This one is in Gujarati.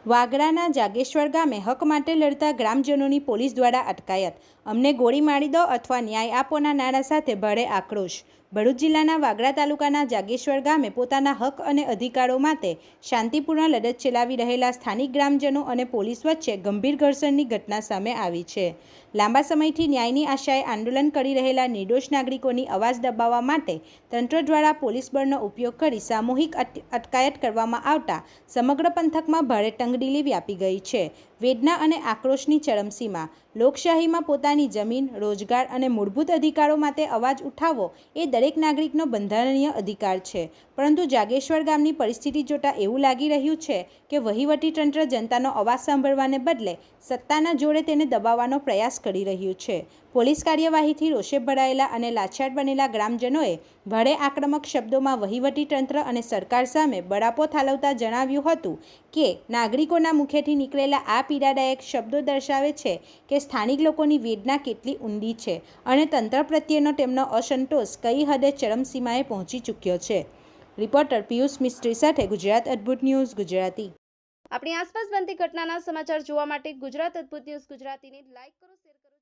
વાગરાના જાગેશ્વર ગામે હક માટે લડતા ગ્રામજનોની પોલીસ દ્વારા અટકાયત. અમને ગોળી મારી દો અથવા ન્યાય આપોના નારા સાથે ભારે આક્રોશ. ભરૂચ જિલ્લાના વાગરા તાલુકાના જાગેશ્વર ગામે પોતાના હક અને અધિકારો માટે શાંતિપૂર્ણ લડત ચલાવી રહેલા સ્થાનિક ગ્રામજનો અને પોલીસ વચ્ચે ગંભીર ઘર્ષણની ઘટના સામે આવી છે. લાંબા સમયથી ન્યાયની આશાએ આંદોલન કરી રહેલા નિર્દોષ નાગરિકોની અવાજ દબાવવા માટે તંત્ર દ્વારા પોલીસ બળનો ઉપયોગ કરી સામૂહિક અટકાયત કરવામાં આવતા સમગ્ર પંથકમાં ભારે તંગદિલી વ્યાપી ગઈ છે. વેદના અને આક્રોશની ચરમસીમા. લોકશાહીમાં પોતાની જમીન, રોજગાર અને મૂળભૂત અધિકારો માટે અવાજ ઉઠાવવો એ દરેક નાગરિકનો બંધારણીય અધિકાર છે. પરંતુ જાગેશ્વર ગામની પરિસ્થિતિ જોતાં એવું લાગી રહ્યું છે કે વહીવટીતંત્ર જનતાનો અવાજ સાંભળવાને બદલે સત્તાના જોડે તેને દબાવવાનો પ્રયાસ કરી રહ્યું છે. પોલીસ કાર્યવાહીથી રોષે ભરાયેલા અને લાચાર બનેલા ગ્રામજનોએ ભારે આક્રમક શબ્દોમાં વહીવટીતંત્ર અને સરકાર સામે બળાપો ઠાલવતા જણાવ્યું હતું કે નાગરિકોના મુખેથી નીકળેલા આ પીડાદાયક શબ્દો દર્શાવે છે કે સ્થાનિક લોકોની વેદના કેટલી ઊંડી છે અને તંત્ર પ્રત્યેનો તેમનો અસંતોષ કઈ હદે ચરમસીમાએ પહોંચી ચૂક્યો છે. રિપોર્ટર પિયુષ મિસ્ત્રી સાથે ગુજરાત અદ્ભુત ન્યૂઝ ગુજરાતી. આપણી આસપાસ બનતી ઘટનાના સમાચાર જોવા માટે ગુજરાત અદ્ભુત ન્યૂઝ ગુજરાતીને લાઈક કરો, શેર કરો.